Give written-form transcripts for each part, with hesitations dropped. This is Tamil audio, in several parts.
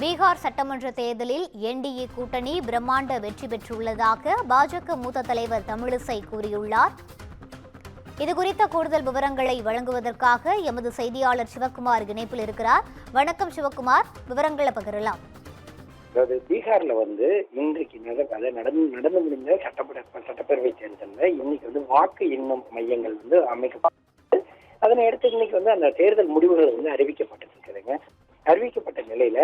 பீகார் சட்டமன்ற தேர்தலில் என்டிஏ கூட்டணி பிரம்மாண்ட வெற்றி பெற்றுள்ளதாக பாஜக மூத்த தலைவர் தமிழிசை கூறியுள்ளார். இதுகுறித்த கூடுதல் விவரங்களை வழங்குவதற்காக எமது செய்தியாளர் சிவக்குமார் இணைப்பில் இருக்கிறார். வணக்கம் சிவக்குமார், விவரங்களை பகிரலாம். அதாவது பீகார்ல இன்றைக்கு நடந்து முடிந்த சட்டப்பேரவை தேர்தலில் இன்னைக்கு வாக்கு எண்ணும் மையங்கள் அமைக்கப்பட்டு அதனை அடுத்து இன்னைக்கு அந்த தேர்தல் முடிவுகள் அறிவிக்கப்பட்டிருக்குதுங்க. அறிவிக்கப்பட்ட நிலையில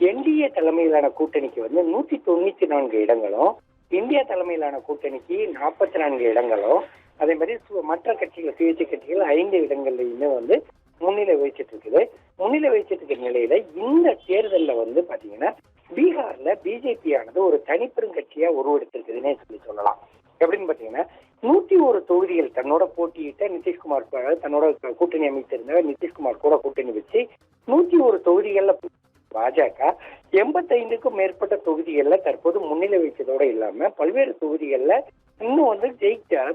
என்டிஏ தலைமையிலான கூட்டணிக்கு 194 இடங்களும், இந்தியா தலைமையிலான கூட்டணிக்கு 44 இடங்களும், அதே மாதிரி மற்ற கட்சிகள் சுயேட்சை கட்சிகள் 5 இடங்கள்லயுமே முன்னிலை வகிச்சிட்டு இருக்குது. முன்னிலை வகிச்சிட்டு இருக்கிற நிலையில இந்த தேர்தலில் பாத்தீங்கன்னா பீகார்ல பிஜேபி ஆனது ஒரு தனிப்பெரும் கட்சியா உருவெடுத்திருக்குதுன்னே சொல்லலாம். எப்படின்னு பாத்தீங்கன்னா 101 தொகுதிகள் தன்னோட போட்டியிட்ட நிதிஷ்குமார், தன்னோட கூட்டணி அமைத்திருந்த நிதிஷ்குமார் கூட கூட்டணி வச்சு 101 தொகுதிகள்ல பாஜக 85க்கும் மேற்பட்ட தொகுதிகள்ல தற்போது முன்னிலை வைத்ததோட இல்லாம பல்வேறு தொகுதிகள்ல இன்னும்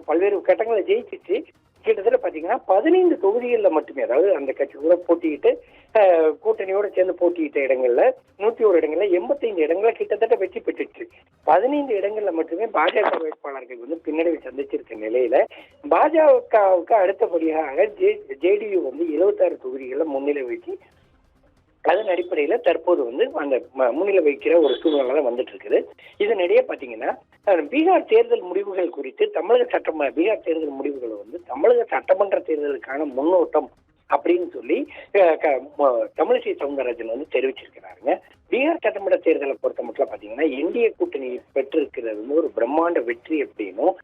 பல்வேறு கட்டங்களை ஜெயிச்சிச்சு. கிட்டத்தட்ட பாத்தீங்கன்னா 15 தொகுதிகள்ல மட்டுமே, அதாவது அந்த கட்சி கூட போட்டியிட்டு கூட்டணியோட சேர்ந்து போட்டியிட்ட இடங்கள்ல 101 இடங்கள்ல 85 இடங்களை கிட்டத்தட்ட வெற்றி பெற்றுச்சு. 15 இடங்கள்ல மட்டுமே பாஜக வேட்பாளர்கள் பின்னடைவை சந்திச்சிருக்க நிலையில பாஜகவுக்கு அடுத்தபடியாக ஜேடியு 76 தொகுதிகள்ல முன்னிலை வச்சு அதன் அடிப்படையில தற்போது அந்த முன்னிலை வைக்கிற ஒரு சூழ்நிலை தான் வந்துட்டு இருக்குது. இதனிடையே பாத்தீங்கன்னா பீகார் தேர்தல் முடிவுகள் குறித்து பீகார் தேர்தல் முடிவுகள் தமிழக சட்டமன்ற தேர்தலுக்கான முன்னோட்டம் அப்படின்னு சொல்லி தமிழிசை சவுந்தரராஜன் தெரிவிச்சிருக்கிறாருங்க. பீகார் சட்டமன்ற தேர்தலை பொறுத்த மட்டும் பாத்தீங்கன்னா என்டிஏ கூட்டணி பெற்றிருக்கிறது ஒரு பிரம்மாண்ட வெற்றி அப்படின்னும்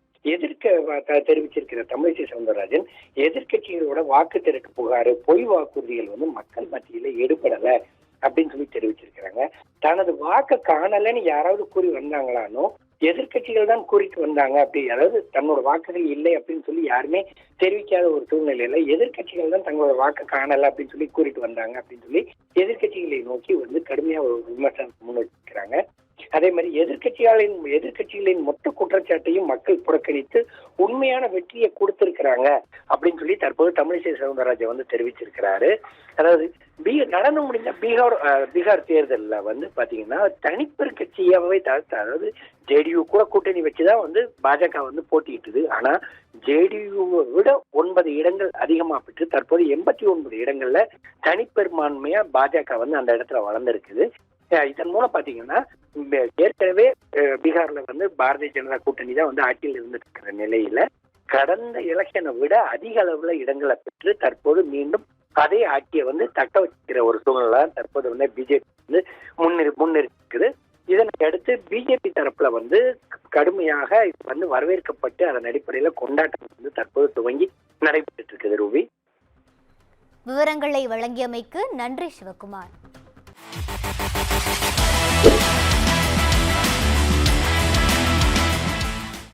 தெரிவிச்சிருக்கிற தமிழிசை சவுந்தரராஜன் எதிர்கட்சிகளோட வாக்கு திரட்டு புகார், பொய் வாக்குறுதிகள் மக்கள் மத்தியில எடுபடல அப்படின்னு சொல்லி தெரிவிச்சிருக்கிறாங்க. தனது வாக்கு காணலன்னு யாராவது கூறி வந்தாங்களானோ எதிர்கட்சிகள் தான் கூறிட்டு வந்தாங்க. அப்படி அதாவது தன்னோட வாக்குகள் இல்லை அப்படின்னு சொல்லி யாருமே தெரிவிக்காத ஒரு சூழ்நிலையில எதிர்கட்சிகள் தான் தங்களோட வாக்கு காணல அப்படின்னு சொல்லி கூறிட்டு வந்தாங்க அப்படின்னு சொல்லி எதிர்கட்சிகளை நோக்கி கடுமையா ஒரு விமர்சனம் முன்வைக்கிறாங்க. அதே மாதிரி எதிர்கட்சிகளின் மொத்த குற்றச்சாட்டையும் மக்கள் புறக்கணித்து உண்மையான வெற்றியை கொடுத்திருக்கிறாங்க அப்படின்னு சொல்லி தற்போது தமிழிசை சவுந்தரராஜன் தெரிவிச்சிருக்கிறாரு. அதாவது நடந்து முடிந்த பீகார் தேர்தலில் பாத்தீங்கன்னா தனிப்பெரும் கட்சியாவே அதாவது ஜேடியு கூட கூட்டணி வச்சுதான் பாஜக போட்டியிட்டுது. ஆனா ஜேடியுவை விட 9 இடங்கள் அதிகமா பெற்று தற்போது 89 இடங்கள்ல தனிப்பெரும்பான்மையா பாஜக அந்த இடத்துல வளர்ந்துருக்குது. இதன் மூலம் பாத்தீங்கன்னா ஏற்கனவே பீகார்ல பாரதிய ஜனதா கூட்டணி தான் ஆட்சியில் இருந்துட்டு இருக்கிற நிலையில கடந்த எலெக்ஷனை விட அதிக அளவுல இடங்களை பெற்று தற்போது மீண்டும் அதே ஆட்சியை தக்க வச்சுக்கிற ஒரு சூழ்நிலை தற்போது பிஜேபி முன்னிறுக்குது. இதனை அடுத்து பிஜேபி தரப்புல கடுமையாக வரவேற்கப்பட்டு அதன் அடிப்படையில கொண்டாட்டம் தற்போது துவங்கி நடைபெற்று இருக்குது. ரூபி, விவரங்களை வழங்கியமைக்கு நன்றி சிவக்குமார்.